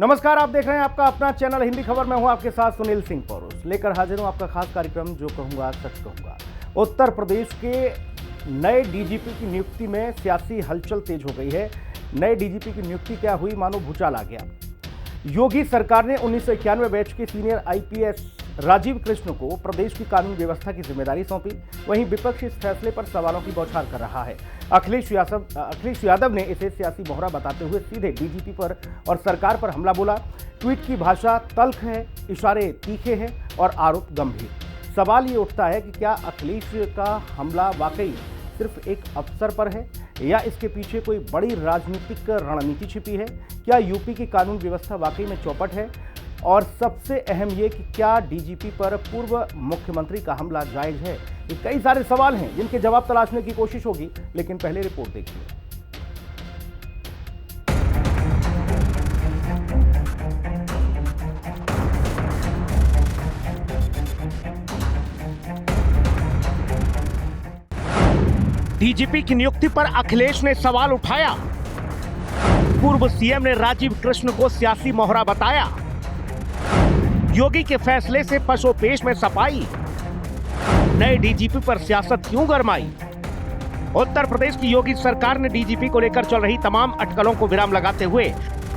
नमस्कार, आप देख रहे हैं आपका अपना चैनल हिंदी खबर। मैं हूं आपके साथ सुनील सिंह पौरुष, लेकर हाजिर हूं आपका खास कार्यक्रम जो कहूंगा सच कहूंगा। उत्तर प्रदेश के नए डीजीपी की नियुक्ति में सियासी हलचल तेज हो गई है। नए डीजीपी की नियुक्ति क्या हुई, मानो भूचाल आ गया। योगी सरकार ने 1991 बैच के सीनियर आईपीएस राजीव कृष्ण को प्रदेश की कानून व्यवस्था की जिम्मेदारी सौंपी। वहीं विपक्ष इस फैसले पर सवालों की बौछार कर रहा है। अखिलेश यादव ने इसे सियासी मोहरा बताते हुए सीधे डीजीपी पर और सरकार पर हमला बोला। ट्वीट की भाषा तल्ख है, इशारे तीखे हैं और आरोप गंभीर। सवाल ये उठता है कि क्या अखिलेश का हमला वाकई सिर्फ एक अफसर पर है या इसके पीछे कोई बड़ी राजनीतिक रणनीति छिपी है? क्या यूपी की कानून व्यवस्था वाकई में चौपट है? और सबसे अहम ये कि क्या डीजीपी पर पूर्व मुख्यमंत्री का हमला जायज है? ये कई सारे सवाल हैं जिनके जवाब तलाशने की कोशिश होगी, लेकिन पहले रिपोर्ट देखिए। डीजीपी की नियुक्ति पर अखिलेश ने सवाल उठाया। पूर्व सीएम ने राजीव कृष्ण को सियासी मोहरा बताया। योगी के फैसले से पशोपेश में सफाई। नए डीजीपी पर सियासत क्यों गरमाई? उत्तर प्रदेश की योगी सरकार ने डीजीपी को लेकर चल रही तमाम अटकलों को विराम लगाते हुए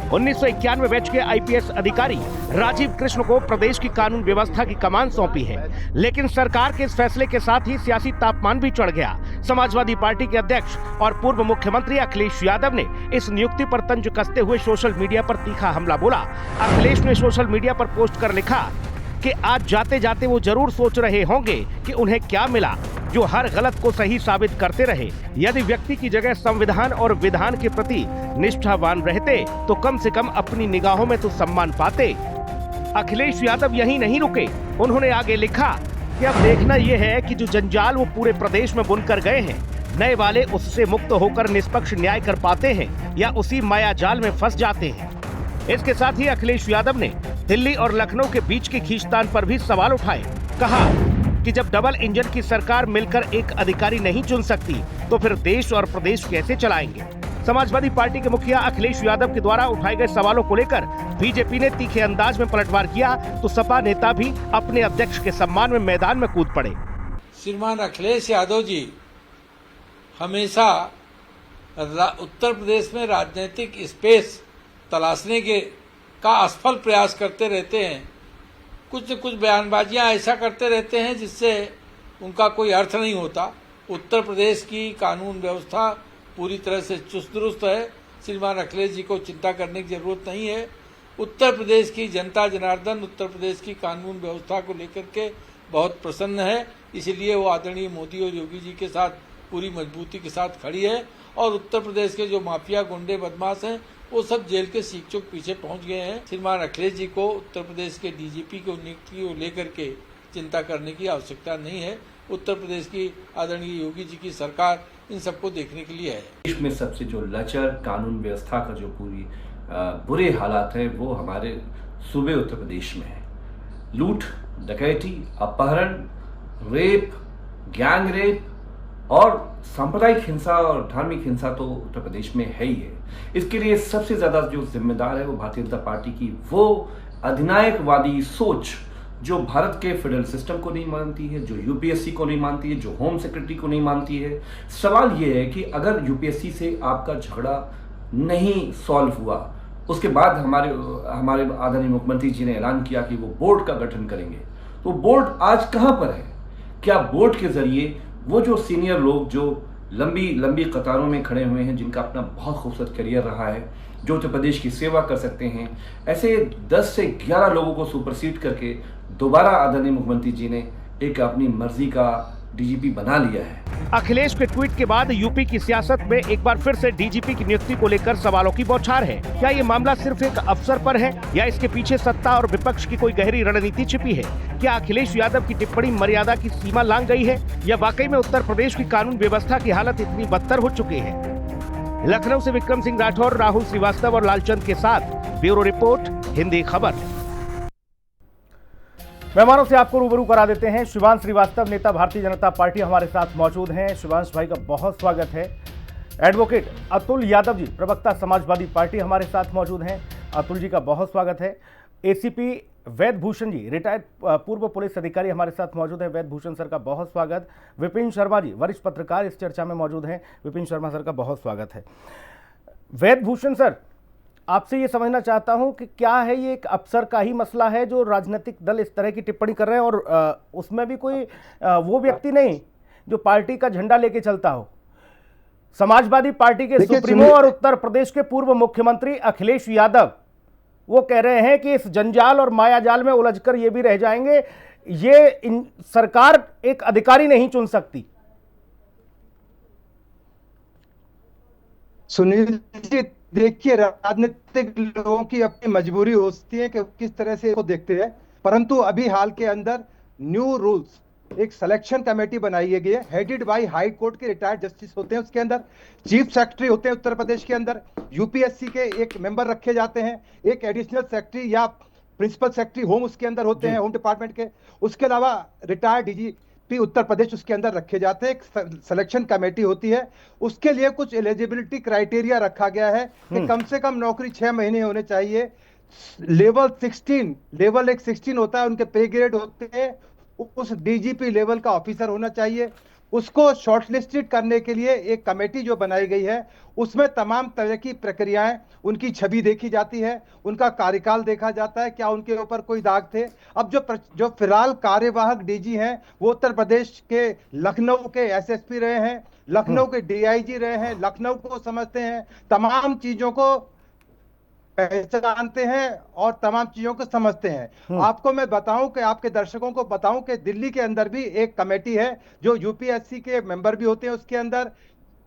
1991 बैच के आईपीएस अधिकारी राजीव कृष्ण को प्रदेश की कानून व्यवस्था की कमान सौंपी है। लेकिन सरकार के इस फैसले के साथ ही सियासी तापमान भी चढ़ गया। समाजवादी पार्टी के अध्यक्ष और पूर्व मुख्यमंत्री अखिलेश यादव ने इस नियुक्ति पर तंज कसते हुए सोशल मीडिया पर तीखा हमला बोला। अखिलेश ने सोशल मीडिया पर पोस्ट कर लिखा कि आज जाते जाते वो जरूर सोच रहे होंगे कि उन्हें क्या मिला, जो हर गलत को सही साबित करते रहे। यदि व्यक्ति की जगह संविधान और विधान के प्रति निष्ठावान रहते तो कम से कम अपनी निगाहों में तो सम्मान पाते। अखिलेश यादव यहीं नहीं रुके, उन्होंने आगे लिखा कि अब देखना यह है कि जो जंजाल वो पूरे प्रदेश में बुनकर गए हैं, नए वाले उससे मुक्त होकर निष्पक्ष न्याय कर पाते हैं या उसी माया जाल में फंस जाते हैं। इसके साथ ही अखिलेश यादव ने दिल्ली और लखनऊ के बीच की खींचतान पर भी सवाल उठाए। कहा कि जब डबल इंजन की सरकार मिलकर एक अधिकारी नहीं चुन सकती तो फिर देश और प्रदेश कैसे चलाएंगे? समाजवादी पार्टी के मुखिया अखिलेश यादव के द्वारा उठाए गए सवालों को लेकर बीजेपी ने तीखे अंदाज में पलटवार किया तो सपा नेता भी अपने अध्यक्ष के सम्मान में मैदान में कूद पड़े। श्रीमान अखिलेश यादव जी हमेशा उत्तर प्रदेश में राजनीतिक स्पेस तलाशने का असफल प्रयास करते रहते हैं। कुछ बयानबाजियां ऐसा करते रहते हैं जिससे उनका कोई अर्थ नहीं होता। उत्तर प्रदेश की कानून व्यवस्था पूरी तरह से चुस्त दुरुस्त है। श्रीमान अखिलेश जी को चिंता करने की जरूरत नहीं है। उत्तर प्रदेश की जनता जनार्दन उत्तर प्रदेश की कानून व्यवस्था को लेकर के बहुत प्रसन्न है, इसलिए वो आदरणीय मोदी और योगी जी के साथ पूरी मजबूती के साथ खड़ी है। और उत्तर प्रदेश के जो माफिया गुंडे बदमाश हैं वो सब जेल के सीख चुक पीछे पहुंच गए हैं। श्रीमान अखिलेश जी को उत्तर प्रदेश के डीजीपी को नियुक्ति को लेकर के चिंता करने की आवश्यकता नहीं है। उत्तर प्रदेश की आदरणीय योगी जी की सरकार इन सबको देखने के लिए है। देश में सबसे जो लचर कानून व्यवस्था का जो पूरी बुरे हालात है वो हमारे सूबे उत्तर प्रदेश में है। लूट, डकैती, अपहरण, रेप, गैंग रेप और सांप्रदायिक हिंसा और धार्मिक हिंसा तो उत्तर प्रदेश में है ही है। इसके लिए सबसे ज्यादा जो जिम्मेदार है वो भारतीय जनता पार्टी की वो अधिनायकवादी सोच जो भारत के फेडरल सिस्टम को नहीं मानती है, जो यूपीएससी को नहीं मानती है, जो होम सेक्रेटरी को नहीं मानती है। सवाल ये है कि अगर यूपीएससी से आपका झगड़ा नहीं सॉल्व हुआ, उसके बाद हमारे आदरणीय मुख्यमंत्री जी ने ऐलान किया कि वो बोर्ड का गठन करेंगे, तो बोर्ड आज कहां पर है? क्या बोर्ड के जरिए वो जो सीनियर लोग जो लंबी कतारों में खड़े हुए हैं, जिनका अपना बहुत खूबसूरत करियर रहा है, जो उत्तर प्रदेश की सेवा कर सकते हैं, ऐसे 10 से 11 लोगों को सुपरसीड करके दोबारा आदरणीय मुख्यमंत्री जी ने एक अपनी मर्जी का डीजीपी बना लिया है। अखिलेश के ट्वीट के बाद यूपी की सियासत में एक बार फिर से डीजीपी की नियुक्ति को लेकर सवालों की बौछार है। क्या ये मामला सिर्फ एक अफसर पर है या इसके पीछे सत्ता और विपक्ष की कोई गहरी रणनीति छिपी है? क्या अखिलेश यादव की टिप्पणी मर्यादा की सीमा लांघ गई है या वाकई में उत्तर प्रदेश की कानून व्यवस्था की हालत इतनी बदतर हो चुकी है? लखनऊ से विक्रम सिंह राठौर, राहुल श्रीवास्तव और लालचंद के साथ ब्यूरो रिपोर्ट, हिंदी खबर। मेहमानों से आपको रूबरू करा देते हैं। शिवांश श्रीवास्तव, नेता भारतीय जनता पार्टी, हमारे साथ मौजूद हैं। शिवांश भाई का बहुत स्वागत है। एडवोकेट अतुल यादव जी, प्रवक्ता समाजवादी पार्टी, हमारे साथ मौजूद हैं। अतुल जी का बहुत स्वागत है। एसीपी वैद भूषण जी, रिटायर्ड पूर्व पुलिस अधिकारी हमारे साथ मौजूद है। वैद भूषण सर का बहुत स्वागत। विपिन शर्मा जी, वरिष्ठ पत्रकार, इस चर्चा में मौजूद हैं। विपिन शर्मा सर का बहुत स्वागत है। वैद भूषण सर, आपसे ये समझना चाहता हूं कि क्या है ये एक अफसर का ही मसला है जो राजनीतिक दल इस तरह की टिप्पणी कर रहे हैं, और उसमें भी कोई वो व्यक्ति नहीं जो पार्टी का झंडा लेके चलता हो। समाजवादी पार्टी के सुप्रीमो और उत्तर प्रदेश के पूर्व मुख्यमंत्री अखिलेश यादव वो कह रहे हैं कि इस जंजाल और मायाजाल में उलझकर ये भी रह जाएंगे, ये सरकार एक अधिकारी नहीं चुन सकती। सुनील जी, देखिए, राजनीतिक लोगों की अपनी मजबूरी होती है कि किस तरह से इसको देखते हैं, परंतु अभी हाल के अंदर न्यू रूल्स, एक सिलेक्शन कमेटी बनाई गई है, हेडेड बाय हाई कोर्ट के रिटायर्ड जस्टिस होते हैं। उसके अंदर चीफ सेक्रेटरी होते हैं उत्तर प्रदेश के अंदर, यूपीएससी के एक मेंबर रखे जाते हैं, एक एडिशनल सेक्रेटरी या प्रिंसिपल सेक्रेटरी होम उसके अंदर होते हैं, होम डिपार्टमेंट के। उसके अलावा रिटायर्ड डीजीपी उत्तर प्रदेश उसके अंदर रखे जाते हैं। एक सिलेक्शन कमेटी होती है, उसके लिए कुछ एलिजिबिलिटी क्राइटेरिया रखा गया है कि कम से कम नौकरी 6 महीने होने चाहिए। लेवल 16, लेवल एक 16 होता है, उनके पे ग्रेड होते हैं, उस डीजीपी लेवल का ऑफिसर होना चाहिए। उसको शॉर्टलिस्टेड करने के लिए एक कमेटी जो बनाई गई है, उसमें तमाम तरह की प्रक्रियाएं, उनकी छवि देखी जाती है, उनका कार्यकाल देखा जाता है, क्या उनके ऊपर कोई दाग थे। अब जो फिलहाल कार्यवाहक डीजी हैं, वो उत्तर प्रदेश के लखनऊ के एसएसपी रहे हैं, लखनऊ के डीआईजी रहे हैं, लखनऊ को समझते हैं, तमाम चीजों को पहचानते हैं और तमाम चीजों को समझते हैं। आपको मैं बताऊं कि आपके दर्शकों को बताऊं कि दिल्ली के अंदर भी एक कमेटी है जो यूपीएससी के मेंबर भी होते हैं उसके अंदर,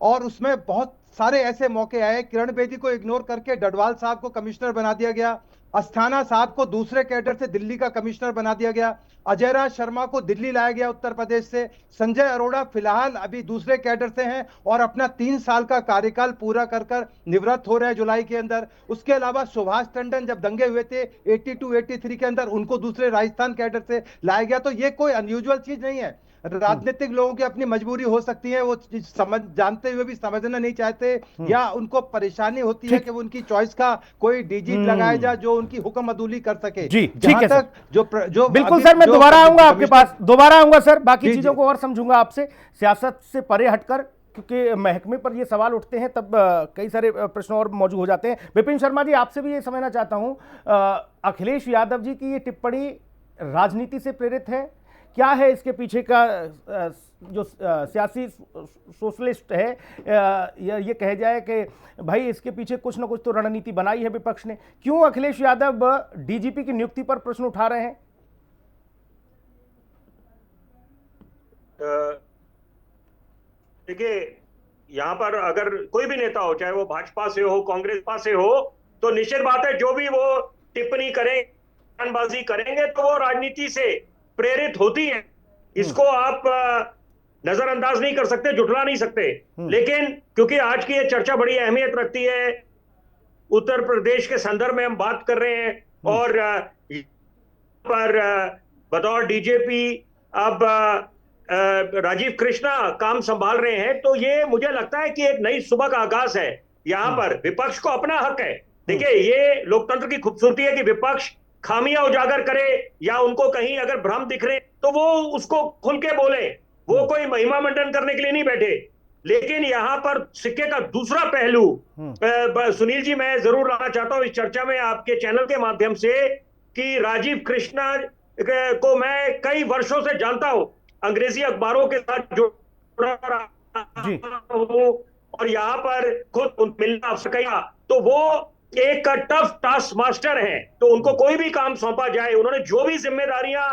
और उसमें बहुत सारे ऐसे मौके आए, किरण बेदी को इग्नोर करके डडवाल साहब को कमिश्नर बना दिया गया, अस्थाना साहब को दूसरे कैडर से दिल्ली का कमिश्नर बना दिया गया, अजय राज शर्मा को दिल्ली लाया गया उत्तर प्रदेश से, संजय अरोड़ा फिलहाल अभी दूसरे कैडर से हैं और अपना 3 साल का कार्यकाल पूरा कर निवृत्त हो रहे हैं जुलाई के अंदर। उसके अलावा सुभाष टंडन जब दंगे हुए थे 82-83 के अंदर, उनको दूसरे राजस्थान कैडर से लाया गया। तो ये कोई अनयूजुअल चीज नहीं है। राजनीतिक लोगों की अपनी मजबूरी हो सकती है, वो समझ जानते हुए भी समझना नहीं चाहते, या उनको परेशानी होती है कि वो उनकी चॉइस का कोई डीजी लगाया जाए जो उनकी हुक्म अदूली कर सके। जी, ठीक है सर। जो बिल्कुल सर, मैं दोबारा आऊंगा आपके पास, दोबारा आऊंगा सर, बाकी चीजों को और समझूंगा आपसे, सियासत से परे हटकर, क्योंकि महकमे पर ये सवाल उठते हैं तब कई सारे प्रश्न और मौजूद हो जाते हैं। विपिन शर्मा जी, आपसे भी ये समझना चाहता हूं, अखिलेश यादव जी की ये टिप्पणी राजनीति से प्रेरित है? क्या है इसके पीछे का जो सियासी सोशलिस्ट है, ये कह जाए कि भाई इसके पीछे कुछ ना कुछ तो रणनीति बनाई है विपक्ष ने? क्यों अखिलेश यादव डीजीपी की नियुक्ति पर प्रश्न उठा रहे हैं? देखिए, यहाँ पर अगर कोई भी नेता हो, चाहे वो भाजपा से हो, कांग्रेस से हो, तो निश्चित बात है जो भी वो टिप्पणी करें, बयानबाजी करेंगे, तो वो राजनीति से प्रेरित होती है। इसको आप नजरअंदाज नहीं कर सकते, जुटला नहीं सकते। लेकिन क्योंकि आज की ये चर्चा बड़ी अहमियत रखती है, उत्तर प्रदेश के संदर्भ में हम बात कर रहे हैं, और पर बतौर डीजीपी अब राजीव कृष्णा काम संभाल रहे हैं, तो ये मुझे लगता है कि एक नई सुबह का आगाज है। यहां पर विपक्ष को अपना हक है। देखिए, ये लोकतंत्र की खूबसूरती है कि विपक्ष खामियां उजागर करे, या उनको कहीं अगर भ्रम दिख रहे तो वो उसको खुल के बोले, वो कोई महिमा मंडन करने के लिए नहीं बैठे। लेकिन यहां पर सिक्के का दूसरा पहलू, सुनील जी, मैं जरूर लाना चाहता हूं इस चर्चा में आपके चैनल के माध्यम से, कि राजीव कृष्णा को मैं कई वर्षों से जानता हूं, अंग्रेजी अखबारों के साथ जुड़ा रहा हूं, और यहाँ पर खुद मिलना अवसर किया, तो वो एक टफ टास्क मास्टर हैं। तो उनको कोई भी काम सौंपा जाए, उन्होंने जो भी जिम्मेदारियां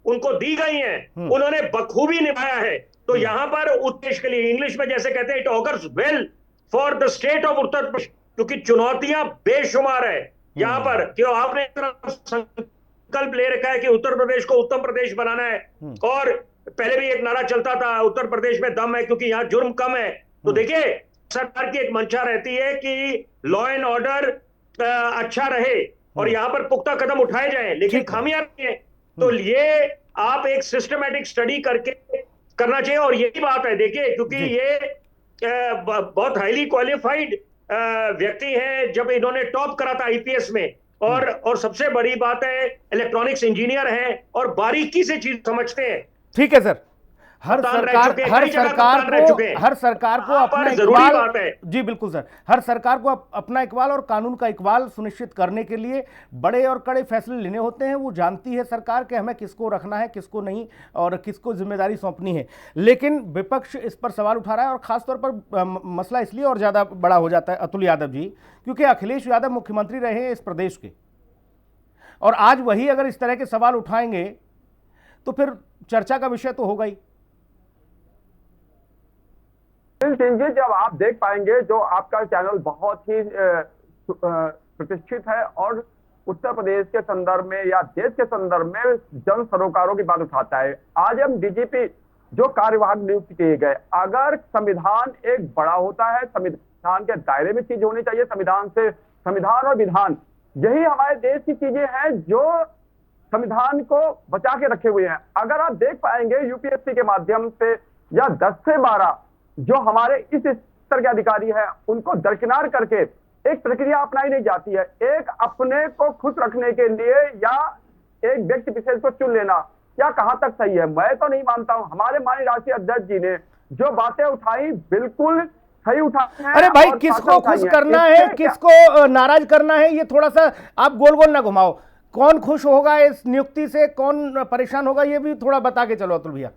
उनको दी गई हैं, उन्होंने बखूबी निभाया है। तो यहां पर उद्देश्य के लिए, इंग्लिश में जैसे कहते हैं, it augurs well for the state of Uttar Pradesh, क्योंकि चुनौतियां बेशुमार है यहां पर। क्यों आपने संकल्प ले रखा है कि उत्तर प्रदेश को उत्तम प्रदेश बनाना है, और पहले भी एक नारा चलता था, उत्तर प्रदेश में दम है क्योंकि यहाँ जुर्म कम है। तो देखिए, सरकार की एक मंशा रहती है कि लॉ एंड ऑर्डर अच्छा रहे और यहाँ पर पुख्ता कदम उठाए जाएं, लेकिन खामियां नहीं है। तो ये आप एक सिस्टमैटिक स्टडी करके करना चाहिए, और यही बात है। देखिए, क्योंकि ये बहुत हाईली क्वालिफाइड व्यक्ति हैं, जब इन्होंने टॉप करा था आईपीएस में, और सबसे बड़ी बात है, इलेक्ट्रॉनिक्स इंजीनियर हैं और बारीकी से चीज समझते हैं। ठीक है सर, हर कप्तान रह सरकार चुके हैं, हर कई जगह सरकार कप्तान रह चुके हैं। हर सरकार को वहां अपना पर जरूरी इकबाल, बात है। जी बिल्कुल सर, हर सरकार को अपना इकबाल और कानून का इकबाल सुनिश्चित करने के लिए बड़े और कड़े फैसले लेने होते हैं। वो जानती है सरकार कि हमें किसको रखना है, किसको नहीं, और किसको जिम्मेदारी सौंपनी है। लेकिन विपक्ष इस पर सवाल उठा रहा है, और खासतौर पर मसला इसलिए और ज्यादा बड़ा हो जाता है अतुल यादव जी, क्योंकि अखिलेश यादव मुख्यमंत्री रहे हैं इस प्रदेश के, और आज वही अगर इस तरह के सवाल उठाएंगे तो फिर चर्चा का विषय तो होगा ही। सिंह जी, जब आप देख पाएंगे, जो आपका चैनल बहुत ही प्रतिष्ठित है और उत्तर प्रदेश के संदर्भ में या देश के संदर्भ में जन सरोकारों की बात उठाता है। आज हम डीजीपी जो कार्यवाहक नियुक्त किए गए, अगर संविधान एक बड़ा होता है, संविधान के दायरे में चीज होनी चाहिए, संविधान और विधान यही हमारे देश की चीजें हैं जो संविधान को बचा के रखे हुए हैं। अगर आप देख पाएंगे यूपीएससी के माध्यम से या 10 से 12 जो हमारे इस स्तर के अधिकारी हैं उनको दरकिनार करके एक प्रक्रिया अपनाई नहीं जाती है। एक अपने को खुश रखने के लिए या एक व्यक्ति विशेष को चुन लेना क्या कहां तक सही है? मैं तो नहीं मानता हूं। हमारे माननीय राष्ट्रीय अध्यक्ष जी ने जो बातें उठाई बिल्कुल सही उठाई हैं। अरे भाई, किसको खुश करना है, किसको नाराज करना है, ये थोड़ा सा आप गोल गोल ना घुमाओ। कौन खुश होगा इस नियुक्ति से, कौन परेशान होगा, ये भी थोड़ा बता के चलो अतुल भैया।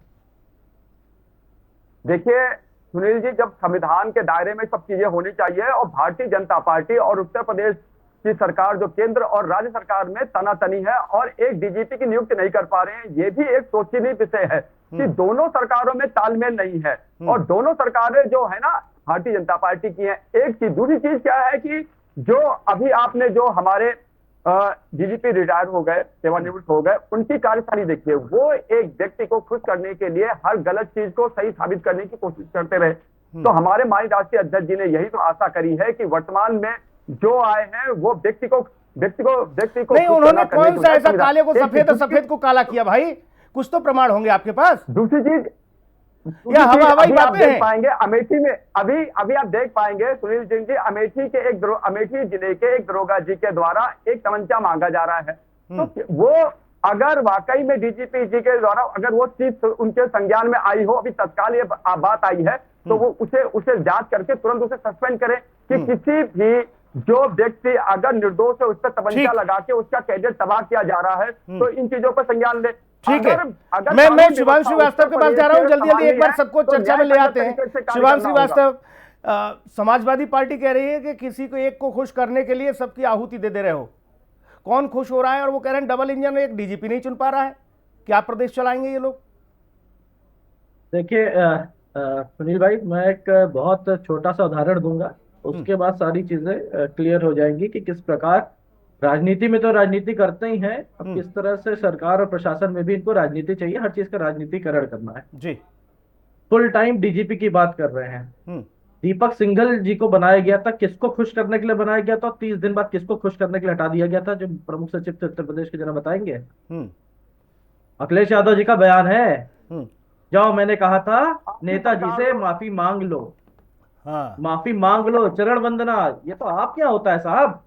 देखिए सुनील जी, जब संविधान के दायरे में सब चीजें होनी चाहिए और भारतीय जनता पार्टी और उत्तर प्रदेश की सरकार जो केंद्र और राज्य सरकार में तनातनी है और एक डीजीपी की नियुक्ति नहीं कर पा रहे हैं, ये भी एक सोचनीय विषय है कि दोनों सरकारों में तालमेल नहीं है और दोनों सरकारें जो है ना भारतीय जनता पार्टी की है। एक चीज, दूसरी चीज क्या है कि जो अभी आपने जो हमारे डीजीपी रिटायर हो गए, सेवानिवृत्त हो गए, उनकी कार्यशैली देखिए। वो एक व्यक्ति को खुश करने के लिए हर गलत चीज को सही साबित करने की कोशिश करते रहे। तो हमारे माननीय राष्ट्रीय अध्यक्ष जी ने यही तो आशा करी है कि वर्तमान में जो आए हैं वो व्यक्ति को नहीं, उन्होंने कौन सा ऐसा काले को सफेद और सफेद को काला किया भाई? कुछ तो प्रमाण होंगे आपके पास। दूसरी चीज या हवाई बातें हैं? पाएंगे अमेठी में अभी आप देख पाएंगे सुनील सिंह जी, अमेठी जिले के एक दरोगा जी के द्वारा एक तमंचा मांगा जा रहा है। तो वो अगर वाकई में डीजीपी जी के द्वारा अगर वो चीज उनके संज्ञान में आई हो, अभी तत्काल ये बात आई है, तो वो उसे जांच करके तुरंत उसे सस्पेंड करें कि किसी भी जो व्यक्ति अगर निर्दोष है उस पर तमंचा लगा के उसका कैरियर तबाह किया जा रहा है तो इन चीजों पर संज्ञान ले। ठीक है, मैं शिवांश श्रीवास्तव के पास जा रहा हूं। जल्दी एक बार सबको चर्चा में ले आते हैं। शिवांश श्रीवास्तव, समाजवादी पार्टी कह रही है कि किसी को एक को खुश करने के लिए सबकी आहुति दे रहे हो। कौन खुश हो रहा है? और वो कह रहे हैं डबल इंजन एक डीजीपी नहीं चुन पा रहा है, क्या प्रदेश चलाएंगे ये लोग? देखिए सुनील भाई, मैं एक बहुत छोटा सा उदाहरण दूंगा, उसके बाद सारी चीजें क्लियर हो जाएंगी कि किस प्रकार राजनीति में तो राजनीति करते ही हैं, अब किस तरह से सरकार और प्रशासन में भी इनको राजनीति चाहिए, हर चीज का राजनीतिकरण करना है जी। फुल टाइम डीजीपी की बात कर रहे हैं। दीपक सिंघल जी को बनाया गया था, किसको खुश करने के लिए बनाया गया था? 30 दिन बाद किसको खुश करने के लिए हटा दिया गया था? जो प्रमुख सचिव थे उत्तर प्रदेश के, जरा बताएंगे। अखिलेश यादव जी का बयान है, जाओ मैंने कहा था नेताजी से माफी मांग लो। माफी मांग लो, चरण वंदना, ये तो आप क्या होता है साहब?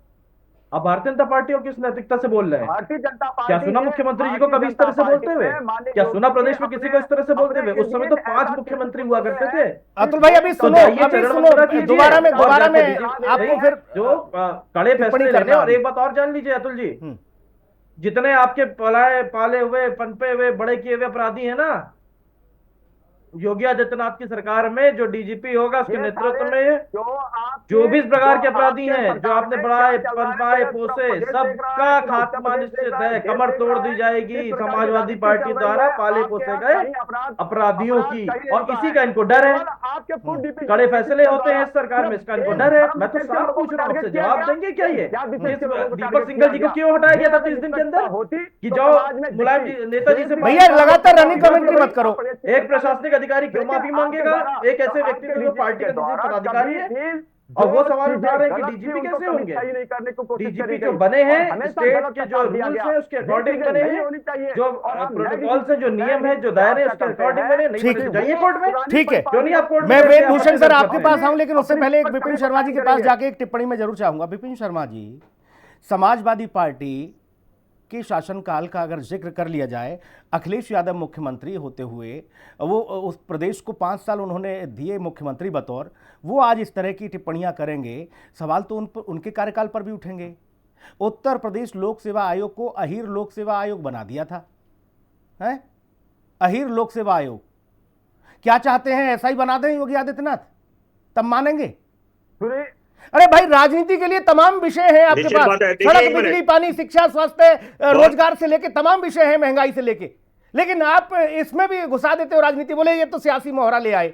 अब भारतीय जनता पार्टी और किस नैतिकता से बोल रहे हैं? भारतीय जनता पार्टी क्या सुना मुख्यमंत्री जी को कभी इस तरह से बोलते हुए? क्या सुना प्रदेश में किसी को इस तरह से बोलते हुए? उस समय तो 5 मुख्यमंत्री हुआ करते थे। अतुल भाई अभी सुनो दोबारा में आपको फिर जो कड़े फैसले लेने। और एक बात और जान लीजिए अतुल जी, जितने आपके पाले हुए पनपे हुए बड़े किए हुए अपराधी है ना, योगी आदित्यनाथ की सरकार में जो डीजीपी होगा उसके नेतृत्व में जो भी इस प्रकार के अपराधी हैं जो आपने बढ़ाए पनपाए पोसे, सबका खात्मा निश्चित है। कमर तोड़ दी जाएगी समाजवादी पार्टी द्वारा पाले पोसे गए अपराधियों की, और इसी का इनको डर है। कड़े फैसले होते हैं इस सरकार में, इसका इनको डर है। मैं तो साफ पूछ रहा हूँ, आपसे जवाब देंगे क्या ये? दीपक सिंघल जी को क्यों हटाया गया था 30 दिन के अंदर कि जाओ मुलायम जी नेताजी से? भैया लगातार रनिंग कमेंट्री मत करो। एक प्रशासनिक अधिकारी क्यों माफी मांगेगा एक ऐसे व्यक्ति को जो पार्टी का किसी पदाधिकारी है? और वो सवाल उठा रहे हैं कि डीजीपी कैसे होंगे? डीजीपी जो बने हैं स्टेट के जो रूल्स है उसके अकॉर्डिंग बने हैं, जो प्रोटोकॉल से जो नियम है जो दायरे उसके अकॉर्डिंग बने। नहीं जाइए कोर्ट में, ठीक है। क्यों नहीं आप कोर्ट में? मैं वेदभूषण सर आपके पास आऊं, लेकिन उससे पहले एक विपिन शर्मा जी के पास जाके एक टिप्पणी में जरूर चाहूंगा। विपिन शर्मा जी, समाजवादी पार्टी के शासनकाल का अगर जिक्र कर लिया जाए, अखिलेश यादव मुख्यमंत्री होते हुए वो उस प्रदेश को 5 साल उन्होंने दिए मुख्यमंत्री बतौर, वो आज इस तरह की टिप्पणियां करेंगे, सवाल तो उनके कार्यकाल पर भी उठेंगे। उत्तर प्रदेश लोक सेवा आयोग को अहीर लोक सेवा आयोग बना दिया था, है अहीर लोक सेवा आयोग। क्या चाहते हैं, ऐसा ही बना दें योगी आदित्यनाथ, तब मानेंगे? अरे भाई, राजनीति के लिए तमाम विषय हैं आपके पास, सड़क, बिजली, पानी, शिक्षा, स्वास्थ्य, रोजगार से लेके तमाम विषय हैं, महंगाई से लेके, लेकिन आप इसमें भी घुसा देते हो राजनीति। बोले ये तो सियासी मोहरा ले आए।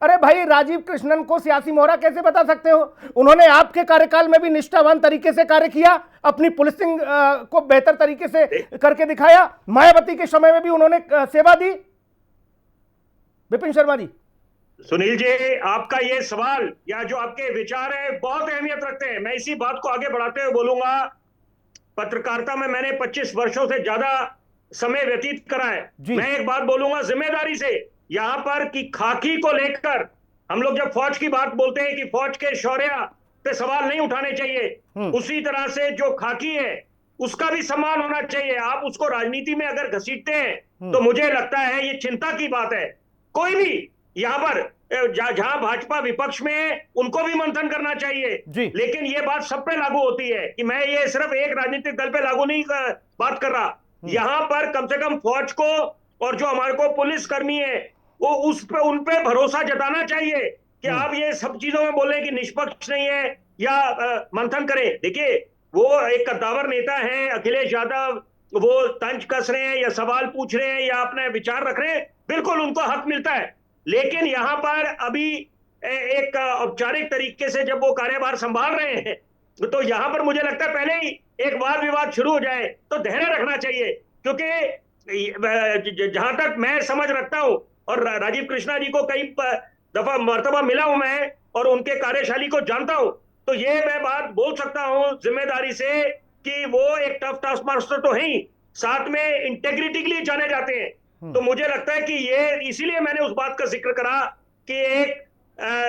अरे भाई, राजीव कृष्णन को सियासी मोहरा कैसे बता सकते हो? उन्होंने आपके कार्यकाल में भी निष्ठावान तरीके से कार्य किया, अपनी पुलिसिंग को बेहतर तरीके से करके दिखाया। मायावती के समय में भी उन्होंने सेवा दी। विपिन शर्मा जी। सुनील जी, आपका ये सवाल या जो आपके विचार है बहुत अहमियत रखते हैं। मैं इसी बात को आगे बढ़ाते हुए बोलूंगा, पत्रकारिता में मैंने 25 वर्षों से ज्यादा समय व्यतीत करा है। मैं एक बात बोलूंगा जिम्मेदारी से, यहां पर कि खाकी को लेकर हम लोग जब फौज की बात बोलते हैं कि फौज के शौर्य पे सवाल नहीं उठाने चाहिए, उसी तरह से जो खाकी है उसका भी सम्मान होना चाहिए। आप उसको राजनीति में अगर घसीटते हैं तो मुझे लगता है ये चिंता की बात है। कोई भी यहाँ पर जहां भाजपा विपक्ष में है उनको भी मंथन करना चाहिए, लेकिन ये बात सब पे लागू होती है कि मैं ये सिर्फ एक राजनीतिक दल पे लागू नहीं बात कर रहा। यहाँ पर कम से कम फौज को और जो हमारे को पुलिस कर्मी है वो उन पे भरोसा जताना चाहिए कि आप ये सब चीजों में बोले कि निष्पक्ष नहीं है या मंथन करें। देखिए, वो एक कद्दावर नेता है अखिलेश यादव, वो तंज कस रहे हैं या सवाल पूछ रहे हैं या अपने विचार रख रहे हैं, बिल्कुल उनको हक मिलता है। लेकिन यहाँ पर अभी एक औपचारिक तरीके से जब वो कार्यभार संभाल रहे हैं तो यहाँ पर मुझे लगता है पहले ही एक वाद विवाद शुरू हो जाए तो धैर्य रखना चाहिए, क्योंकि जहां तक मैं समझ रखता हूं और राजीव कृष्णा जी को कई दफा मर्तबा मिला हूं मैं और उनके कार्यशैली को जानता हूं, तो ये मैं बात बोल सकता हूं जिम्मेदारी से कि वो एक टफ टास्क मास्टर तो है ही, साथ में इंटेग्रिटी के लिए जाने जाते हैं। तो मुझे लगता है कि ये इसीलिए मैंने उस बात का जिक्र करा कि एक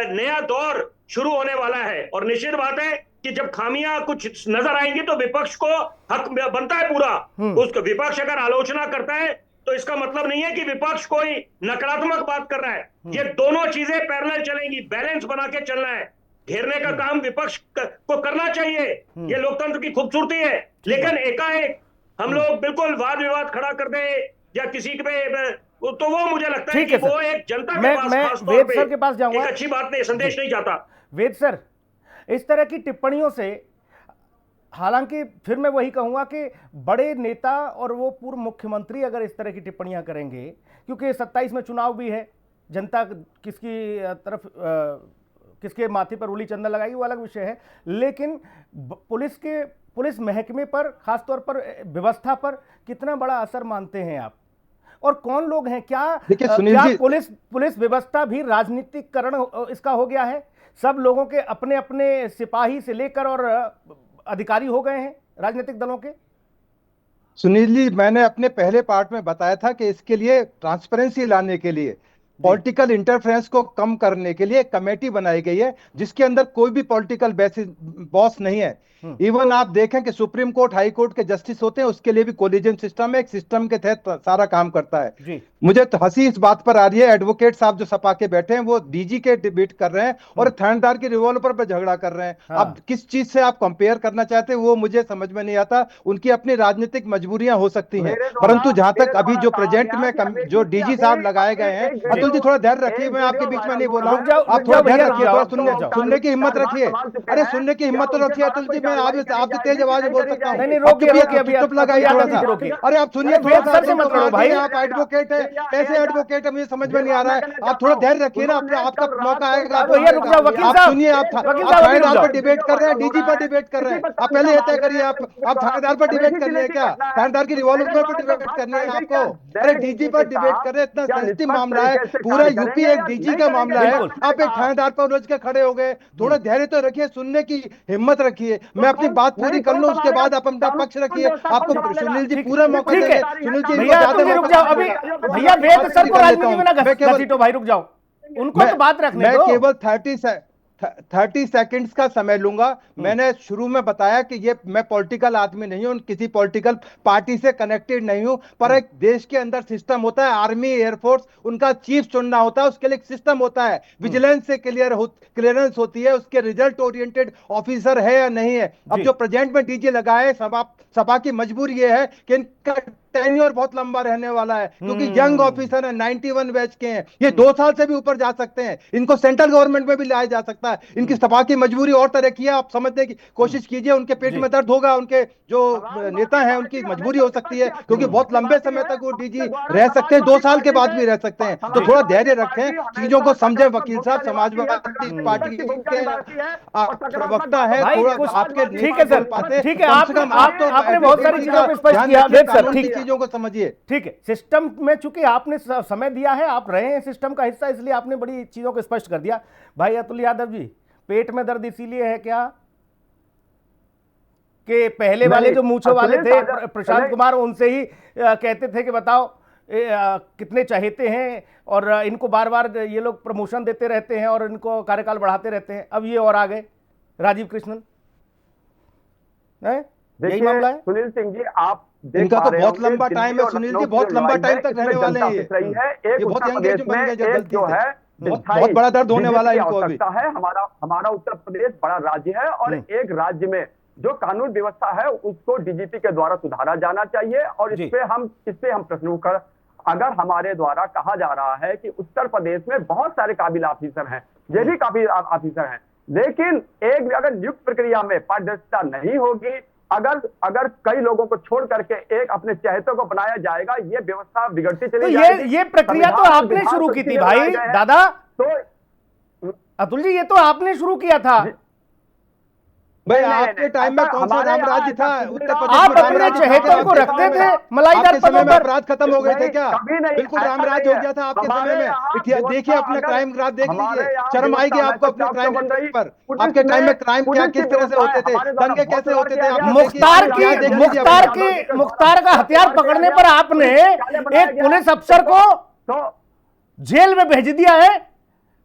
नया दौर शुरू होने वाला है और निश्चित बात है कि जब खामियां कुछ नजर आएंगी तो विपक्ष को हक बनता है पूरा। उसको विपक्ष अगर आलोचना करता है तो इसका मतलब नहीं है कि विपक्ष कोई नकारात्मक बात कर रहा है। ये दोनों चीजें पैरेलल चलेंगी, बैलेंस बना के चलना है। घेरने का काम विपक्ष को करना चाहिए, ये लोकतंत्र की खूबसूरती है, लेकिन एकाएक हम लोग बिल्कुल वाद विवाद खड़ा कर दें या किसी पे तो वो मुझे लगता है कि वो एक जनता के पास खास तौर पे के पास जाऊंगा, एक अच्छी बात नहीं, संदेश नहीं जाता। वेद सर, इस तरह की टिप्पणियों से, हालांकि फिर मैं वही कहूंगा कि बड़े नेता और वो पूर्व मुख्यमंत्री अगर इस तरह की टिप्पणियां करेंगे, क्योंकि 27 में चुनाव भी है, जनता किसकी तरफ किसके माथे पर उंगली चंदन लगाएगी वो अलग विषय है, लेकिन पुलिस महकमे पर, खासतौर पर व्यवस्था पर कितना बड़ा असर मानते हैं आप? और कौन लोग हैं? क्या पुलिस व्यवस्था भी राजनीतिकरण इसका हो गया है? सब लोगों के अपने अपने सिपाही से लेकर और अधिकारी हो गए हैं राजनीतिक दलों के। सुनील जी, मैंने अपने पहले पार्ट में बताया था कि इसके लिए ट्रांसपेरेंसी लाने के लिए, पॉलिटिकल इंटरफेरेंस को कम करने के लिए एक कमेटी बनाई गई है जिसके अंदर कोई भी पॉलिटिकल बॉस नहीं है। इवन आप देखें कि सुप्रीम कोर्ट, हाई कोर्ट के जस्टिस होते हैं, उसके लिए भी कोलिजियम सिस्टम है, एक सिस्टम के तहत सारा काम करता है। मुझे तो हंसी इस बात पर आ रही है, एडवोकेट साहब जो सपा के बैठे हैं वो डीजी के डिबेट कर रहे हैं और थानेदार के रिवॉल्वर पर झगड़ा कर रहे हैं। अब किस चीज से आप कंपेयर करना चाहते हैं वो मुझे समझ में नहीं आता। उनकी अपनी राजनीतिक मजबूरियां हो सकती हैं, परंतु जहां तक अभी जो प्रेजेंट में जो डीजी साहब लगाए गए हैं, अतुल जी थोड़ा धैर्य रखिए, मैं आपके बीच में नहीं बोल रहा हूँ, आप थोड़ा धैर्य रखिए, थोड़ा सुनने की हिम्मत रखिए। अरे सुनने की हिम्मत तो रखिए अतुल जी, मैं आपसे तेज आवाज में बोल सकता हूँ। चुप लगाइए थोड़ा सा। अरे आप सुनिए थोड़ा सा, आप एडवोकेट है, कैसे एडवोकेट है मुझे समझ में नहीं आ रहा है। आप थोड़ा धैर्य रखिए ना, आपका मौका आएगा। आप सुनिए, आप थानेदार पर डिबेट कर रहे हैं, डीजी पर डिबेट कर रहे हैं, आप पहले ये तय करिए, आप थानेदार पर डिबेट करनी है क्या? थानेदार की रिवॉल्वर पर डिबेट करनी है आपको? अरे डीजी पर डिबेट कर रहे हैं, इतना सेंसिटिव मामला है, पूरा यूपी एक डीजी का मामला है, आप एक थानेदार पर उलझ के खड़े हो गए। थोड़ा धैर्य तो रखिए, सुनने की हिम्मत रखिए, मैं अपनी बात पूरी कर लूं, उसके बाद आप अपना पक्ष रखिए। आपको सुनील जी पूरा मौका देंगे। सुनील जी रुक जाओ अभी, भैया वेद सर को राजनीति में ना घसीटो भाई, रुक जाओ, उनको तो बात रखने दो। मैं केवल 30 सेकंड्स का समय लूंगा। मैंने शुरू में बताया कि ये मैं पॉलिटिकल आदमी नहीं हूं, किसी पॉलिटिकल पार्टी से कनेक्टेड नहीं हूं, पर एक देश के अंदर सिस्टम होता है, आर्मी एयरफोर्स, उनका चीफ चुनना होता है, उसके लिए एक सिस्टम होता है, विजिलेंस से क्लियरेंस होती है, उसके रिजल्ट ओरिएंटेड ऑफिसर है या नहीं है। अब जो प्रेजेंट में डीजे लगा है, सभा की मजबूरी ये है कि इनका टेन्योर बहुत लंबा रहने वाला है, क्योंकि यंग ऑफिसर है, 91 बैच के हैं, ये 2 साल से भी ऊपर जा सकते हैं, इनको सेंट्रल गवर्नमेंट में भी लाया जा सकता है। इनकी सभा की मजबूरी और तरह की है, आप समझने की कोशिश कीजिए, उनके पेट में दर्द होगा, उनके जो नेता हैं उनकी मजबूरी हो सकती है, क्योंकि बहुत लंबे समय तक वो डीजी रह सकते हैं, 2 साल के बाद भी रह सकते हैं। तो थोड़ा धैर्य रखें, चीजों को समझें। वकील साहब समाजवादी पार्टी के प्रवक्ता है, थोड़ा आपके ठीक है सर, ठीक है, आपने बहुत सारी चीजों को स्पष्ट किया। चीजों को समझिए, ठीक है। सिस्टम में चूंकि आपने समय दिया है, आप रहे हैं सिस्टम का हिस्सा, इसलिए आपने बड़ी चीजों को स्पष्ट कर दिया। भाई अतुल यादव जी, पेट में दर्द इसीलिए है क्या कि पहले वाले जो मूंछों वाले थे प्रशांत कुमार, उनसे ही कहते थे कि बताओ कितने चहेते हैं, और इनको बार बार ये लोग प्रमोशन देते रहते हैं और इनको कार्यकाल बढ़ाते रहते हैं। अब ये और आ गए राजीव कृष्णन, यही मामला है। सुनील सिंह जी, आप इनका तो बहुत लंबा टाइम है सुनील जी, बहुत लंबा टाइम तक रहने वाले हैं ये बहुत यंग एज में गलती जो है बहुत बड़ा दर्द होने वाला है इनको अभी। हमारा उत्तर प्रदेश बड़ा राज्य है, और एक राज्य में जो कानून व्यवस्था है उसको डीजीपी के द्वारा सुधारा जाना चाहिए, और इस पे हम प्रश्न कर, अगर हमारे द्वारा कहा जा रहा है कि उत्तर प्रदेश में बहुत सारे काबिल ऑफिसर हैं, ये भी काबिल ऑफिसर हैं, लेकिन एक अगर नियुक्त प्रक्रिया में पारदर्शिता नहीं होगी, अगर कई लोगों को छोड़ करके एक अपने चहेतों को बनाया जाएगा, ये व्यवस्था बिगड़ती चली जाएगी। ये प्रक्रिया तो आपने शुरू की थी भाई दादा, तो अतुल जी ये तो आपने शुरू किया था भाई। आपके टाइम में कौन सा रामराज्य था उत्तर प्रदेश? आप अपने चहेतों को रखते थे मलाईदार पदों पर, अपराध खत्म हो गए थे क्या? बिल्कुल रामराज हो गया था आपके समय में। देखिए अपना क्राइम ग्राफ देख लीजिए, शर्म आएगी आपको अपने क्राइम पर। आपके टाइम में क्राइम क्या किस तरह से होते थे, दंगे कैसे होते थे? मुख्तार का हथियार पकड़ने पर आपने एक पुलिस अफसर को जेल में भेज दिया है,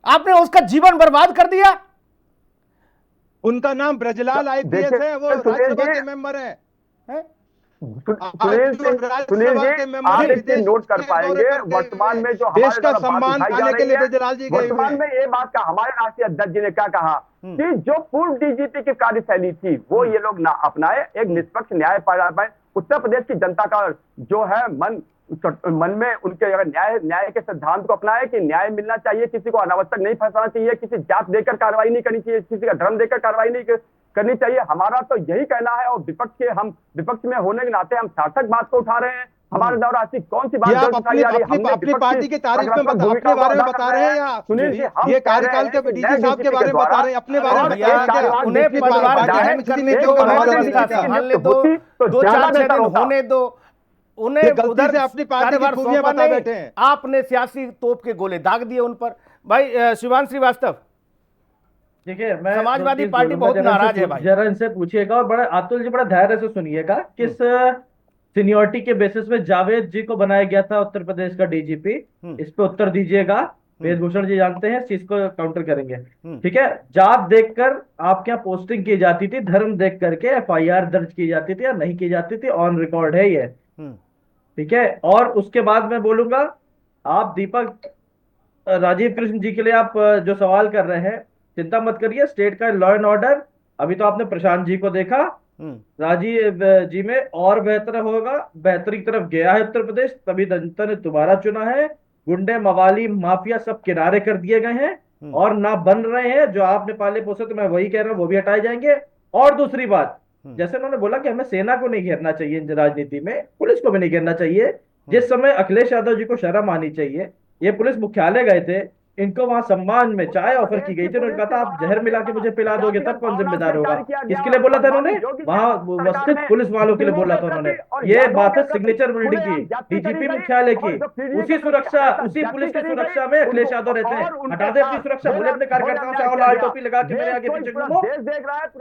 आपने उसका जीवन बर्बाद कर दिया। उनका नाम ब्रजलाल आईपीएस है, वो राज्यसभा के मेंबर है। सुनील जी, आप इसे नोट कर पाएंगे, वर्तमान में जो देश का सम्मान पाने के लिए ब्रजलाल जी गए। वर्तमान में ये बात का हमारे राष्ट्रीय अध्यक्ष जी ने क्या कहा कि जो पूर्व डीजीपी की कार्यशैली थी वो ये लोग ना अपनाए, एक निष्पक्ष न्याय पाए। उत्तर प्रदेश की जनता का जो है मन में उनके अगर न्याय के सिद्धांत को अपनाए कि न्याय मिलना चाहिए, किसी को अनावश्यक नहीं फंसाना चाहिए, किसी जात देकर कार्रवाई नहीं करनी चाहिए, किसी का धर्म देकर कार्रवाई नहीं करनी चाहिए। हमारा तो यही कहना है, और विपक्ष में होने के नाते हम सार्थक बात को उठा रहे हैं। हमारे द्वारा ऐसी कौन सी बात अपनी पार्टी की तारीफ में अपने बारे में बता रहे हैं, या सुनील जी ये कार्यकाल के डीजी साहब के बारे में बता रहे हैं, अपने बारे में होने दो, उन्हें उधर से अपनी पार्टी की खूबियां बता बैठे हैं। आपने सियासी तोप के गोले दाग दिए उन पर। भाई शिवान श्रीवास्तव, देखिए मैं समाजवादी पार्टी बहुत नाराज है भाई, जरा इनसे पूछिएगा, और बड़ा अतुल जी बड़ा धैर्य से सुनिएगा। किस सीनियरिटी के बेसिस पे जावेद जी को बनाया गया था उत्तर प्रदेश का डीजीपी, इस पे उत्तर दीजिएगा। वेदभूषण जी जानते हैं, इस चीज को काउंटर करेंगे, ठीक है। जात देखकर आपके यहाँ पोस्टिंग की जाती थी, धर्म देख करके एफआईआर दर्ज की जाती थी या नहीं की जाती थी, ऑन रिकॉर्ड है ये, ठीक है। और उसके बाद मैं बोलूंगा, आप दीपक राजीव कृष्ण जी के लिए आप जो सवाल कर रहे हैं, चिंता मत करिए, स्टेट का लॉ एंड ऑर्डर अभी तो आपने प्रशांत जी को देखा, राजीव जी में और बेहतर होगा, बेहतरी की तरफ गया है उत्तर प्रदेश, तभी जनता ने दोबारा चुना है। गुंडे मवाली माफिया सब किनारे कर दिए गए हैं और ना बन रहे हैं, जो आपने पाले पोसे, तो मैं वही कह रहा हूं, वो भी हटाए जाएंगे। और दूसरी बात, जैसे उन्होंने बोला कि हमें सेना को नहीं घेरना चाहिए राजनीति में, पुलिस को भी नहीं घेरना चाहिए। जिस समय अखिलेश यादव जी को शर्म आनी चाहिए, ये पुलिस मुख्यालय गए थे, इनको वहां सम्मान में चाय ऑफर की गई थी, उन्होंने कहा था आप जहर मिला के मुझे पिला दोगे तब कौन जिम्मेदार होगा। किसके लिए बोला था उन्होंने? वहां उपस्थित पुलिस वालों के लिए बोला था उन्होंने। ये बात है सिग्नेचर बिल्डिंग की, डीजीपी मुख्यालय की, उसी सुरक्षा, उसी पुलिस की सुरक्षा में अखिलेश यादव रहते हैं। हटा दे अपनी सुरक्षा, बोले अपने कार्यकर्ताओं से आओ लाल टोपी लगा के मेरे आगे पीछे घूमो,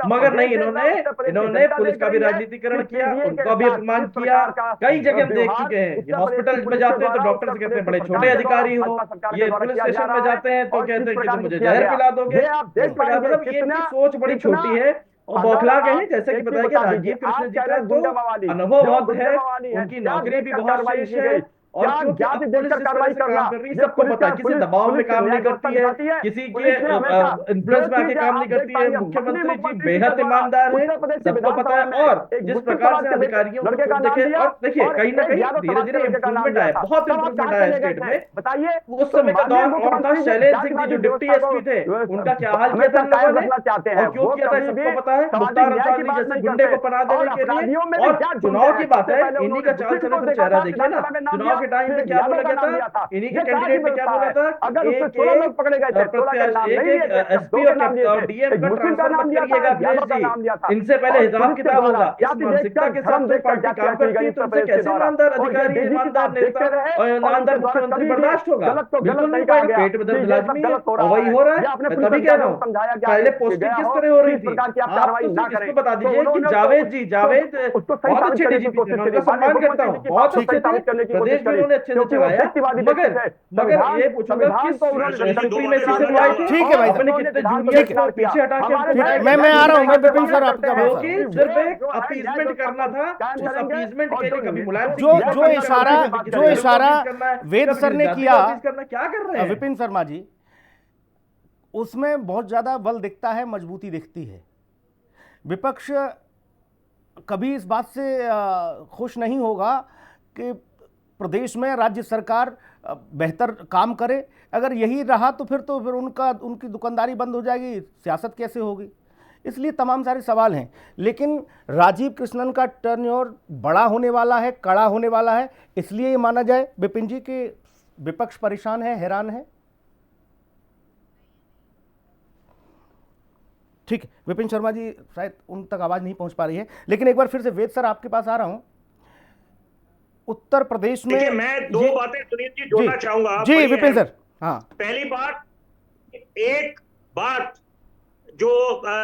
मगर नहीं, इन्होंने पुलिस का भी राजनीतिकरण किया, उनका भी अपमान किया। कई जगह देख चुके हैं, हॉस्पिटल में जाते हैं तो डॉक्टर से कहते हैं बड़े छोटे अधिकारी हो, ये पुलिस स्टेशन में जाते हैं तो और कहते किस हैं कि प्रकार तुम से मुझे किया जहर गया। पिला दोगे। ये आप देख इस प्रकार पाएंगे मतलब ये कितना- इनकी सोच बड़ी कितना- छोटी है और अगर बौखला गए आप हैं। जैसे कि एक चीज बताया कि बता राजीव दीजिए, कृष्ण आप जी कह का रहे हैं तो गुंडा मवाली, अनुभव जो बहुत गुंडा है, मवाली है, उनकी क्या नौकरी भी देखकर बहुत कार्रवाई शेष की है गई? और क्या क्योंकि जांच अब पुलिस देखकर जिस तरह कार्रवाई से करना? काम कर रही है ये सबको पुलिस पता है, का किसी पुलिस दबाव में पुलिस काम नहीं न्याय करती व्यवस्था है, दिखाती है। किसी के पुलिस ने हमेशा इन्फ्लुएंस में जो आके चीज काम आप नहीं देख करती है। पाएंगे, मुख्यमंत्री जी मुख्यमंत्री बेहद के द्वारा ईमानदार हैं, उत्तर प्रदेश के सबको पता है। विधानसभा में और एक जिस बुद्ध प्रकार समाज से के अधिकारियों को लड़के का नाम देखे दिया और देखिए और कहीं ना एक कहीं यादव धीरे समाज धीरे के लड़के का नाम इंप्रूवमेंट दिया आया, था। बहुत तब आप इंप्रूवमेंट कहाँ आया चले गए स्टेट थे? में। बताइए। उस तो समय का माननीय दौर और था। मुख्यमंत्री जो शैलेंद्र सिंह जी जातिवादी जो डिप्टी व्यवस्था एसपी थे, को उनका क्या हाल किया था हमेशा इन लोगों कायम ने रखना चाहते हैं, और क्यों वो किया था कभी सबको भी पता है। सामाजिक मुख्तार न्याय की अंसारी बात जैसे नहीं गुंडे करते को पनाह और देने के लिए। अपराधियों में भी और जात ढूंढते चुनाव हैं। की बात सबसे है, पहले इन्हीं उन्होंने का चाल बुजुर्ग चलन को फिर देखा चेहरा था, देखिए ना। विधानसभा में नाम चुनाव दिया, के टाइम पे फिर क्या यादव बोला का गया नाम था, दिया था। इन्हीं ये के कहाँ की कैंडिडेट पे क्या व्यवस्था बोला है? था, अगर उसमें एक 16 लोग पकड़े गए थे, 16 के नाम एक नहीं लिए एक थे, सिर्फ 2 एसपी के नाम लिए और थे। डीएम एक का मुस्लिम का ट्रांसफर नाम मत दिया था, करिएगा एक यादव अखिलेश का जी। नाम दिया था। इनसे पहले और हिसाब पुलिस के किताब द्वारा होगा। इस जाति मानसिकता देखकर, के धर्म साथ जो देखकर पार्टी जातियाँ काम की करती गई है तो उत्तर इनसे प्रदेश के कैसे द्वारा। ईमानदार और ये अधिकारी, डीजीपी ईमानदार साहब नेता देखते रहे और और ईमानदार उनके द्वारा मुख्यमंत्री कभी भी बर्दाश्त होगा? गलत को बिल्कुल गलत नहीं नहीं कहा पाएगा। गया पेट में कि दर्द ये सब लाजमी है गलत हो और रहा वही है। हो रहा या है। अपने मैं पुलिस तभी कह रहा अधिकारियों हूँ को समझाया पहले गया पोस्टिंग किस हो तरह हो कि रही इस थी। प्रकार की आप आप कार्रवाई तो ना सिर्फ करें। इसको बता तो दीजिए कि उन्होंने जावेद जी, जावेद उसको सही बहुत साबित अच्छे करने की डीजीपी थे, कोशिश मैं करी। उनका माननीय सम्मान करता मुख्यमंत्री हूँ, जी की बात बहुत को अच्छे सही थे, साबित करने की प्रदेश कोशिश भी करी, उन्होंने अच्छे से क्योंकि वो चलाया। व्यक्तिवादी मगर व्यक्ति थे। मगर संविधान ये पूछूंगा संविधान किस को उन्होंने जल्दी दो सुप्रीमेसी बातें से बोलना बुलाई चाहूंगा। थी? ठीक है भाई साहब। अपने उन्होंने कितने विधान को जूनियर्स को गिरफ्तार किया। पीछे हटा के हमारे हमको नए- मैं आ रहा हूं, मैं नए विपिन सर आपका बात क्योंकि है। सिर्फ एक जो है, अपीजमेंट न्याय करना था। कायम उस करेंगे अपीजमेंट और के लिए कभी मुलायम जो सिंह जो इशारा वेद सर ने किया करना क्या कर रहे हैं? विपिन शर्मा जी, उसमें बहुत ज्यादा बल दिखता है, मजबूती दिखती है। विपक्ष कभी इस बात से खुश नहीं होगा कि प्रदेश में राज्य सरकार बेहतर काम करे। अगर यही रहा तो फिर उनकी दुकानदारी बंद हो जाएगी, सियासत कैसे होगी। इसलिए तमाम सारे सवाल हैं। लेकिन राजीव कृष्णन का टर्नओवर बड़ा होने वाला है, कड़ा होने वाला है। इसलिए ये माना जाए विपिन जी कि विपक्ष परेशान है, हैरान है। ठीक है, विपिन शर्मा जी शायद उन तक आवाज नहीं पहुंच पा रही है। लेकिन एक बार फिर से वेद सर आपके पास आ रहा हूं। उत्तर प्रदेश में देखिए, मैं दो बातें सुनील जी जोड़ना चाहूंगा। जी बड़ी विपिन अहम। सर। हाँ, पहली बात, एक बात जो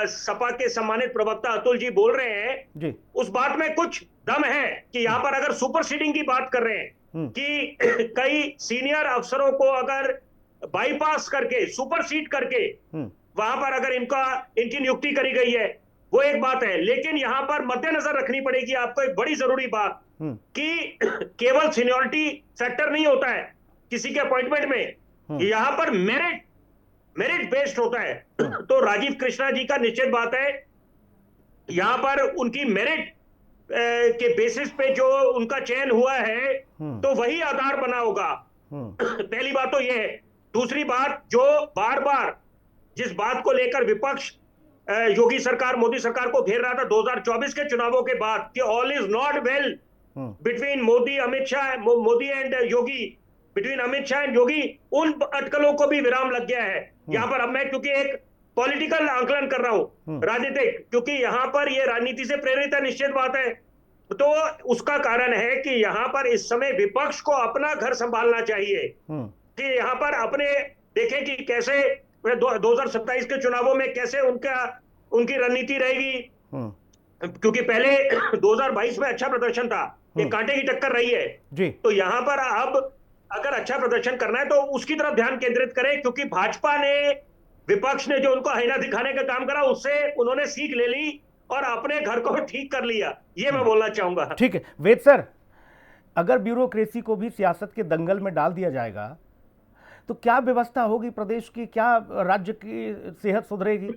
सपा के सम्मानित प्रवक्ता अतुल जी बोल रहे हैं जी, उस बात में कुछ दम है कि यहाँ पर अगर सुपर सीडिंग की बात कर रहे हैं कि कई सीनियर अफसरों को अगर बाईपास करके सुपर सीड करके वहां पर अगर इनकी नियुक्ति करी गई है, वो एक बात है। लेकिन यहाँ पर मद्देनजर रखनी पड़ेगी आपको एक बड़ी जरूरी बात कि केवल सीनियरिटी फैक्टर नहीं होता है किसी के अपॉइंटमेंट में, यहाँ पर मेरिट बेस्ड होता है। तो राजीव कृष्णा जी का निश्चित बात है, यहां पर उनकी मेरिट के बेसिस पे जो उनका चयन हुआ है तो वही आधार बना होगा। पहली बात तो यह है। दूसरी बात, जो बार बार जिस बात को लेकर विपक्ष योगी सरकार, मोदी सरकार को घेर रहा था 2024 के चुनावों के बाद कि all is not well between Modi and Yogi, between Amit Shah and Yogi, उन अटकलों को भी विराम लग गया है। यहां पर अब मैं क्योंकि एक पॉलिटिकल आंकलन कर रहा हूं, राजनीतिक, क्योंकि यहां पर यह राजनीति से प्रेरित है, निश्चित बात है। तो उसका कारण है कि यहां पर इस समय विपक्ष को अपना घर संभालना चाहिए कि यहां पर अपने देखें कि कैसे 2027 के चुनावों में कैसे उनकी रणनीति रहेगी। क्योंकि पहले 2022 में अच्छा प्रदर्शन था, ये कांटे की टक्कर रही है जी। तो यहां पर अब अगर अच्छा प्रदर्शन करना है तो उसकी तरफ ध्यान केंद्रित करें, क्योंकि भाजपा ने, विपक्ष ने जो उनको आईना दिखाने का काम करा उससे उन्होंने सीख ले ली और अपने घर को ठीक कर लिया, ये मैं बोलना चाहूंगा। ठीक है वेद सर, अगर ब्यूरोक्रेसी को भी सियासत के दंगल में डाल दिया जाएगा तो क्या व्यवस्था होगी प्रदेश की, क्या राज्य की सेहत सुधरेगी?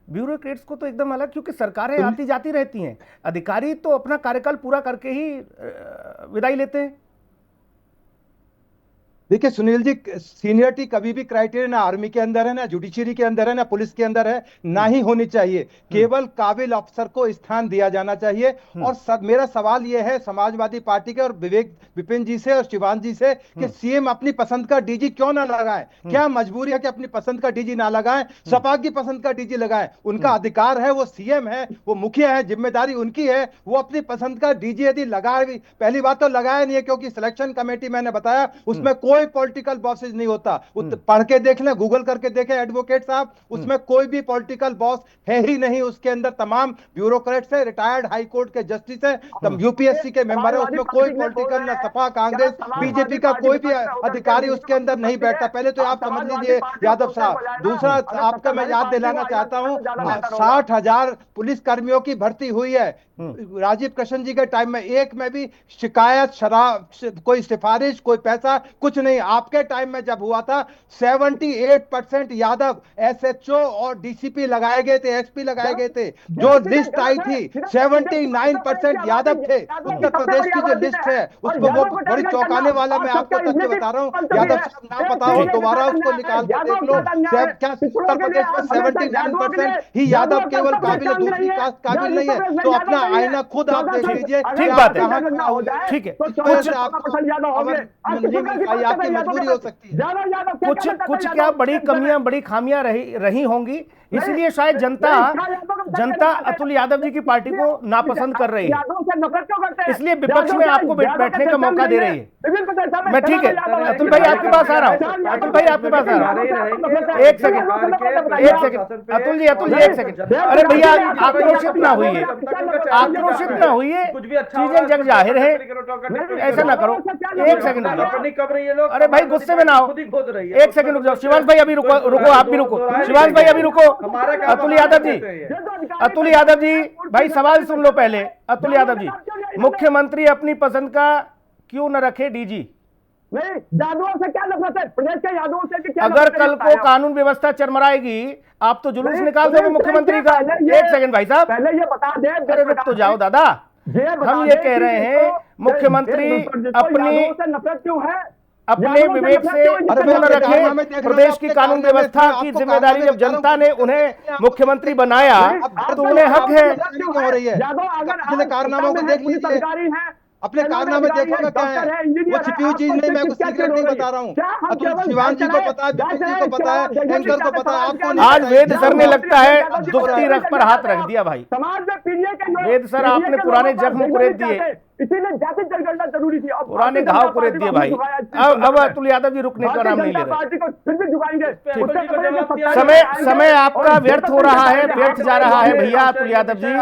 ब्यूरोक्रेट्स को तो एकदम अलग, क्योंकि सरकारें आती जाती रहती हैं, अधिकारी तो अपना कार्यकाल पूरा करके ही विदाई लेते हैं। देखिए सुनील जी, सीनियरिटी कभी भी क्राइटेरिया ना आर्मी के अंदर है, ना जुडिशरी के अंदर है, ना पुलिस के अंदर है, ना ही होनी चाहिए। केवल काबिल अफसर को स्थान दिया जाना चाहिए। और मेरा सवाल यह है समाजवादी पार्टी के और विपिन जी से और शिवान जी से कि सीएम अपनी पसंद का डीजी क्यों ना लगाएं? क्या मजबूरी है कि अपनी पसंद का डीजी ना लगाएं, सपा की पसंद का डीजी लगाएं? उनका अधिकार है, वो सीएम है, वो मुखिया है, जिम्मेदारी उनकी है। वो अपनी पसंद का डीजी यदि लगाए, पहली बात तो लगाया नहीं है क्योंकि सिलेक्शन कमेटी मैंने बताया उसमें कोई कोई पॉलिटिकल बॉसेज नहीं होता। पढ़ के देख लें, गूगल करके देखें एडवोकेट साहब, उसमें कोई भी पॉलिटिकल बॉस है ही नहीं। उसके अंदर तमाम ब्यूरोक्रेट्स है, रिटायर्ड हाई कोर्ट के जस्टिस है, यूपीएससी के मेंबर है, उसमें कोई पॉलिटिकल ना सपा कांग्रेस बीजेपी का कोई भी अधिकारी उसके अंदर नहीं बैठता। पहले तो आप समझ लीजिए यादव साहब। दूसरा आपका मैं याद दिलाना चाहता हूं, 60,000 पुलिस कर्मियों की भर्ती हुई है राजीव कृष्ण जी के टाइम में। एक में भी शिकायत, शराब, कोई सिफारिश, कोई पैसा, कुछ नहीं। आपके टाइम में जब हुआ था 78% यादव एसएचओ और डीसीपी लगाए गए थे, एसपी लगाए गए थे। जो लिस्ट आई थी 79% यादव थे। उत्तर प्रदेश की जो लिस्ट है उसको वो बड़ी चौंकाने वाला, मैं आपको तथ्य बता रहा हूँ। यादव साहब ना पता हो दोबारा उसको निकाल कर देख लो। क्या उत्तर प्रदेश में 79% ही यादव केवल काबिल है, दूसरी कास्ट काबिल नहीं है। तो अपना आईना खुद आप देख लीजिए। ठीक बात है, ठीक है। आपकी मजबूरी हो सकती है। कुछ क्या बड़ी कमियां, बड़ी खामियां रही होंगी, इसलिए शायद जनता अतुल यादव जी की पार्टी को नापसंद कर रही है, इसलिए विपक्ष में आपको बैठने का मौका दे रही है। मैं ठीक है अतुल भाई आपके पास आ रहा हूँ, अतुल भाई आपके पास आ रहा हूँ। एक सेकंड अतुल जी एक सेकंड। अरे भैया आक्रोशित ना हुई है, चीजें जग जाहिर है, ऐसा ना करो। एक सेकंड अरे भाई गुस्से में ना हो, एक सेकंड रुक जाओ। शिवांश भाई अभी रुको, आप भी रुको। शिवांश भाई अभी रुको। अतुल यादव जी भाई सवाल सुन लो पहले। अतुल यादव जी, मुख्यमंत्री अपनी पसंद का क्यों न रखे डीजी? नहीं, यादवों से क्या नफरत है? प्रदेश के यादवों से क्या? अगर कल को कानून व्यवस्था चरमराएगी, आप तो जुलूस निकाल दोगे मुख्यमंत्री का। एक सेकंड भाई साहब, पहले ये बता दे। अरे रुक तो जाओ दादा, हम ये कह रहे हैं मुख्यमंत्री अपनी नफरत क्यों है? अपने विवेक से क्यों न रखे? प्रदेश की कानून व्यवस्था की जिम्मेदारी जब जनता ने उन्हें मुख्यमंत्री बनाया तो उन्हें हक है। हो रही है अपने कारनामों को देख लीजिए, अपने कारनामे देखोगे क्या है। वो छिपी हुई चीज नहीं, मैं कुछ सीक्रेट नहीं बता रहा हूँ। अतुल शिवान जी को पता है, विपिन जी को पता है, एंकर को पता है, आपको नहीं। आज वेद सर ने लगता है दुखती रख पर हाथ रख दिया भाई। समाज में पीढ़ियों के वेद सर आपने पुराने जख्म कुरेद दिए, इसीलिए जाति जनगणना जरूरी थी। पुराने घाव कुरेद दिए भाई। अब अतुल यादव जी रुकने का नाम नहीं ले रहे। पार्टी को फिर भी झुकाएंगे। समय आपका व्यर्थ हो रहा है, व्यर्थ जा रहा है भैया। अतुल यादव जी,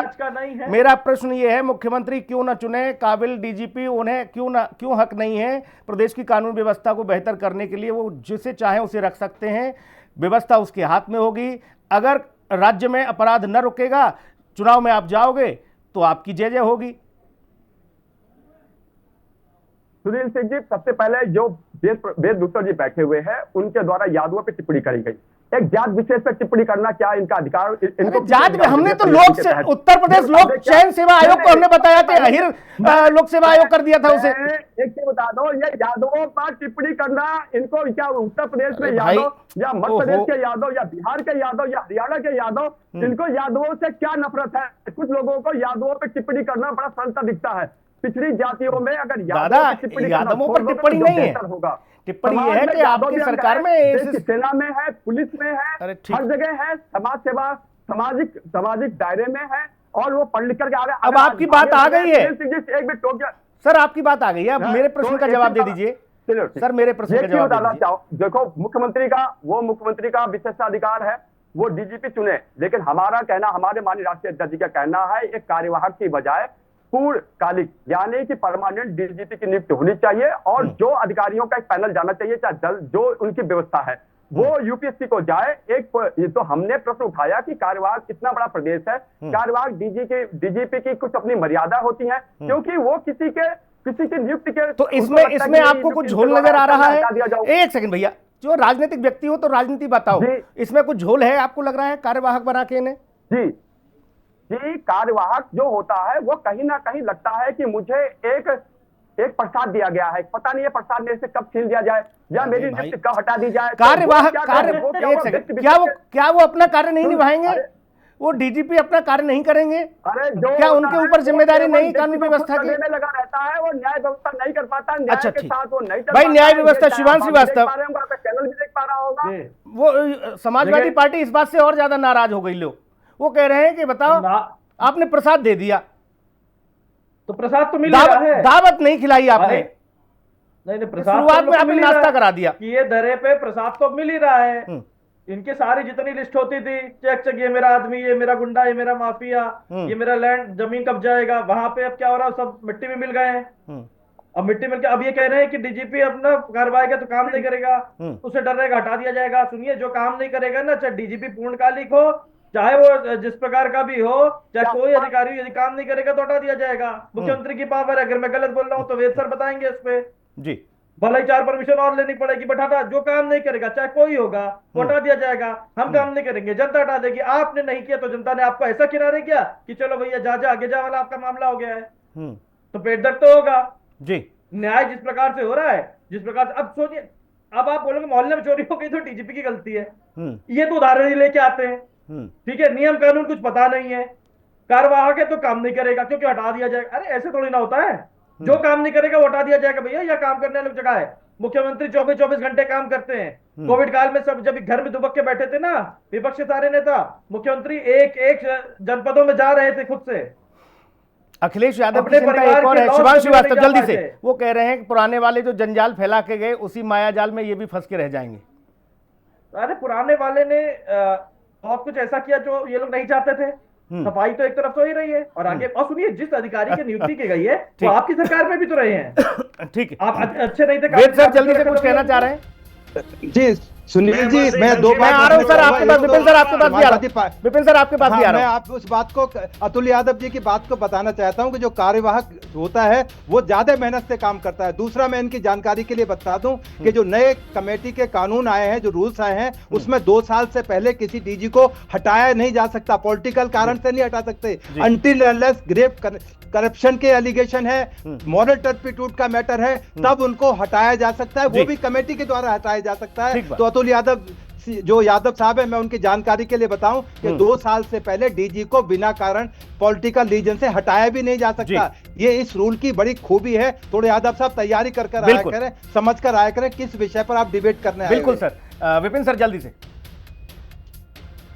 मेरा प्रश्न ये है, मुख्यमंत्री क्यों ना चुने काबिल डीजीपी? उन्हें क्यों हक नहीं है प्रदेश की कानून व्यवस्था को बेहतर करने के लिए? वो जिसे चाहे उसे रख सकते हैं, व्यवस्था उसके हाथ में होगी। अगर राज्य में अपराध न रुकेगा, चुनाव में आप जाओगे तो आपकी जय जय होगी। सुनील सिंह जी, सबसे पहले जो वेद भूषण जी बैठे हुए हैं, उनके द्वारा यादवों पर टिप्पणी करी गई। एक जात विशेष पर टिप्पणी करना क्या इनका अधिकार? इनको जात में हमने तो उत्तर प्रदेश लोक चयन सेवा आयोग को हमने बताया था, अहिर लोक सेवा आयोग कर दिया था उसे। एक चीज बता दो, ये यादवों पर टिप्पणी करना, इनको क्या उत्तर प्रदेश में यादव या मध्य प्रदेश के यादव या बिहार के यादव या हरियाणा के यादव, इनको यादवों से क्या नफरत है? कुछ लोगों को यादवों पर टिप्पणी करना बड़ा सरलता दिखता है। पिछड़ी जातियों में अगर यादवों पर टिप्पणी नहीं है, टिप्पणी यह है कि आपकी सरकार में, सेना में है, पुलिस में है, हर जगह है, समाज सेवा सामाजिक दायरे में है, और वो पढ़ लिख करके आ रहे। अब आपकी बात आ गई है एक मिनट टोक गया सर, आपकी बात आ गई है। अब मेरे प्रश्न का जवाब दे दीजिए सर, मेरे प्रश्न का जवाब बताना चाहो। देखो, मुख्यमंत्री का विशेषाधिकार है, वो डीजीपी चुने, लेकिन हमारा कहना, हमारे माननीय राष्ट्रीय अध्यक्ष जी का कहना है, एक कार्यवाहक की बजाय पूर्णकालिक यानी कि परमानेंट डीजीपी की नियुक्ति होनी चाहिए, और जो अधिकारियों का एक पैनल जाना चाहिए, चाहे जल जो उनकी व्यवस्था है वो यूपीएससी को जाए। ये तो हमने प्रश्न उठाया कि कार्यवाहक इतना बड़ा प्रदेश है, कार्यवाहक डीजीपी की कुछ अपनी मर्यादा होती है, क्योंकि वो किसी की नियुक्ति के। तो इसमें आपको कुछ झोल नजर आ रहा है? एक सेकंड भैया, जो राजनीतिक व्यक्ति हो तो राजनीति बताओ, इसमें कुछ झोल है आपको लग रहा है कार्यवाहक बना के इन्हें? जी, कार्यवाहक जो होता है वो कहीं ना कहीं लगता है कि मुझे एक प्रसाद दिया गया है, पता नहीं है प्रसाद मेरे से कब छीन दिया जाए या मेरी नियुक्ति कब हटा दी जाए। कार्यवाहक क्या वो अपना कार्य नहीं निभाएंगे? वो डीजीपी अपना कार्य नहीं करेंगे? अरे क्या उनके ऊपर जिम्मेदारी नहीं कानून व्यवस्था की? लगा रहता है, वो न्याय व्यवस्था नहीं कर पाता। अच्छा ठीक, भाई न्याय व्यवस्था, शिवांश श्रीवास्तव चैनल भी देख पा रहा होगा, वो समाजवादी पार्टी इस बात से और ज्यादा नाराज हो गई। लोग वो कह रहे हैं कि बताओ आपने प्रसाद दे दिया तो प्रसाद तो मिल रहा है, दावत नहीं खिलाई आपने। नहीं नहीं, प्रसाद शुरुआत तो में आपने मिल ही रहा नाश्ता है करा दिया। कि ये दरे पे प्रसाद तो मिल ही रहा है। इनकी सारी जितनी लिस्ट होती थी, चेक चेक, ये मेरा आदमी, ये मेरा गुंडा, ये मेरा माफिया, ये मेरा लैंड जमीन कब जाएगा, वहां पे अब क्या हो रहा है, सब मिट्टी में मिल गए हैं। अब मिट्टी मिल के अब ये कह रहे हैं कि डीजीपी अपना कार्रवाई का तो काम नहीं करेगा, उसे डर रहेगा, हटा दिया जाएगा। सुनिए, जो काम नहीं करेगा ना, चाहे डीजीपी पूर्णकालिक हो, चाहे वो जिस प्रकार का भी हो, चाहे कोई अधिकारी यदि काम नहीं करेगा तो हटा दिया जाएगा। मुख्यमंत्री की पावर है, अगर मैं गलत बोल रहा हूं तो वेद सर बताएंगे इस पे जी। भले ही 4 परमिशन और लेनी पड़ेगी, बट हटा, जो काम नहीं करेगा चाहे कोई होगा वो हटा दिया जाएगा। हम काम नहीं करेंगे, जनता हटा देगी। आपने नहीं किया तो जनता ने आपको ऐसा किनारे किया कि चलो भैया जा आगे जा वाला आपका मामला हो गया है, तो पेट दर्द तो होगा जी। न्याय जिस प्रकार से हो रहा है, जिस प्रकार से, अब सोचिए, अब आप बोलोगे मोहल्ले में चोरी हो गई तो डीजीपी की गलती है, ये तो उदाहरण ही लेके आते हैं। ठीक है, नियम कानून कुछ पता नहीं है, कार्यवाहक है तो काम नहीं करेगा क्योंकि हटा दिया जाएगा। अरे ऐसे थोड़ी ना होता है, जो काम नहीं करेगा वो हटा दिया जाएगा। भैया यह काम करने वाली जगह है, मुख्यमंत्री 24 घंटे काम करते हैं। कोविड काल में सब जब घर में दुबक के बैठे थे ना विपक्ष के सारे नेता, मुख्यमंत्री एक एक जनपदों में जा रहे थे खुद से। अखिलेश यादव अपने की चिंता परिवार एक और के है, लॉस शिवांश को श्रीवास्तव नहीं जल्दी जा से, पाए थे। वो कह रहे हैं कि पुराने वाले जो जंजाल फैला के गए उसी माया जाल में ये भी फंस के रह जाएंगे। अरे पुराने वाले ने बहुत कुछ ऐसा किया जो ये लोग नहीं चाहते थे। सफाई तो एक तरफ तो ही रही है, और आगे, और सुनिए, जिस अधिकारी की नियुक्ति की गई है वो आपकी सरकार में भी तो रहे हैं। ठीक है, आप अच्छे नहीं थे। वेद सर जल्दी से कुछ कहना चाह रहे हैं? जी सुनील जी, मैं दो मैं आ रहा हूं सर आपके पास, विपिन सर आपके पास भी आ रहा हूं, विपिन सर आपके पास भी आ मैं रहा हूं। आप उस बात को, अतुल यादव जी की बात को बताना चाहता हूं कि जो कार्यवाहक होता है वो ज्यादा मेहनत से काम करता है। दूसरा, मैं इनकी जानकारी के लिए बता दूं कि जो नए कमेटी के कानून आए हैं, जो रूल्स आए हैं, उसमें 2 साल से पहले किसी डीजी को हटाया नहीं जा सकता, पॉलिटिकल कारण से नहीं हटा सकते। अनटिल अनलेस ग्रेव करप्शन के एलिगेशन है, मॉरल टर्पिट्यूड का मैटर है, तब उनको हटाया जा सकता है, वो भी कमेटी के द्वारा हटाया जा सकता है। तो अतुल यादव, जो यादव साहब है, मैं उनकी जानकारी के लिए बताऊं कि 2 साल से पहले डीजी को बिना कारण पॉलिटिकल रीजन से हटाया भी नहीं जा सकता। ये इस रूल की बड़ी खूबी है। थोड़े यादव साहब तैयारी कर आया करें, समझ कर आया करें किस विषय पर आप डिबेट करने आए। बिल्कुल सर। विपिन सर जल्दी से।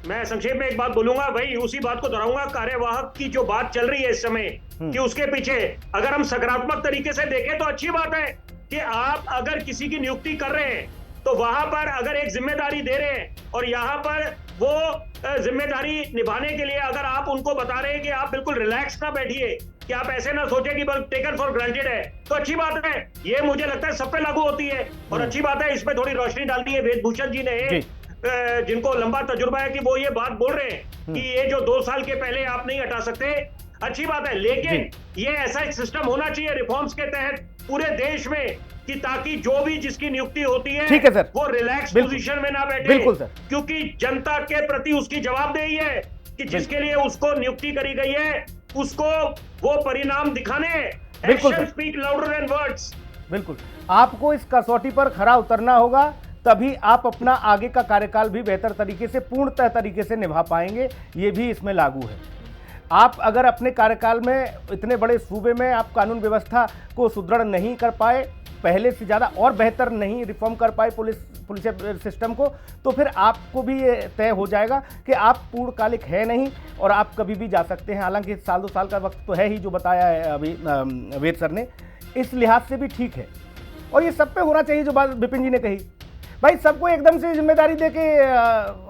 मैं संक्षेप में एक बात बोलूंगा भाई, उसी बात को दोहराऊंगा, कार्यवाहक की जो बात चल रही है इस समय कि उसके पीछे अगर हम सकारात्मक तरीके से देखें तो अच्छी बात है कि आप अगर किसी की नियुक्ति कर रहे हैं तो वहां पर अगर एक जिम्मेदारी दे रहे हैं और यहाँ पर वो जिम्मेदारी निभाने के लिए अगर आप उनको बता रहे हैं कि आप बिल्कुल रिलैक्स ना बैठिए, कि आप ऐसे ना सोचें कि बस टेकन फॉर ग्रांटेड है, तो अच्छी बात है। ये मुझे लगता है सब पे लागू होती है और अच्छी बात है। इसमें थोड़ी रोशनी डाल दी है वेदभूषण जी ने, जिनको लंबा तजुर्बा है, कि वो ये बात बोल रहे हैं कि ये जो 2 साल के पहले आप नहीं हटा सकते, अच्छी बात है। लेकिन ये ऐसा एक सिस्टम होना चाहिए रिफॉर्म्स के तहत पूरे देश में कि ताकि जो भी जिसकी नियुक्ति होती है, ठीक है सर, वो रिलैक्स पोजीशन में ना बैठे। बिल्कुल सर, क्योंकि जनता के प्रति उसकी जवाबदेही है कि जिसके लिए उसको नियुक्ति करी गई है उसको वो परिणाम दिखाने। Action speak louder than words. बिल्कुल, आपको इस कसौटी पर खरा उतरना होगा, तभी आप अपना आगे का कार्यकाल भी बेहतर तरीके से, पूर्णतः तरीके से निभा पाएंगे। ये भी इसमें लागू है। आप अगर अपने कार्यकाल में इतने बड़े सूबे में आप कानून व्यवस्था को सुदृढ़ नहीं कर पाए, पहले से ज़्यादा और बेहतर नहीं रिफॉर्म कर पाए पुलिस सिस्टम को, तो फिर आपको भी ये तय हो जाएगा कि आप पूर्णकालिक है नहीं और आप कभी भी जा सकते हैं। हालांकि 1-2 साल का वक्त तो है ही, जो बताया है अभी वेद सर ने, इस लिहाज से भी ठीक है। और ये सब पे होना चाहिए जो बात विपिन जी ने कही। भाई सबको एकदम से जिम्मेदारी दे के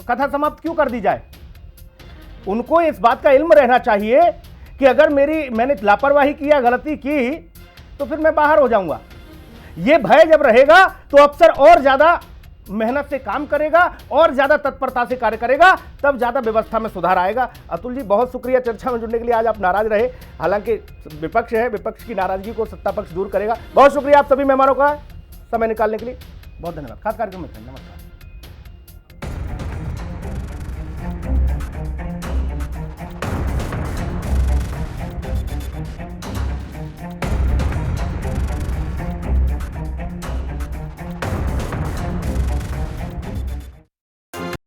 कथा समाप्त क्यों कर दी जाए? उनको इस बात का इल्म रहना चाहिए कि अगर मैंने लापरवाही किया, गलती की, तो फिर मैं बाहर हो जाऊंगा। ये भय जब रहेगा तो अफसर और ज्यादा मेहनत से काम करेगा और ज्यादा तत्परता से कार्य करेगा, तब ज्यादा व्यवस्था में सुधार आएगा। अतुल जी बहुत शुक्रिया चर्चा में जुड़ने के लिए। आज आप नाराज रहे, हालांकि विपक्ष है, विपक्ष की नाराजगी को सत्ता पक्ष दूर करेगा। बहुत शुक्रिया आप सभी मेहमानों का समय निकालने के लिए, बहुत धन्यवाद। खास कार्यक्रम में नमस्कार।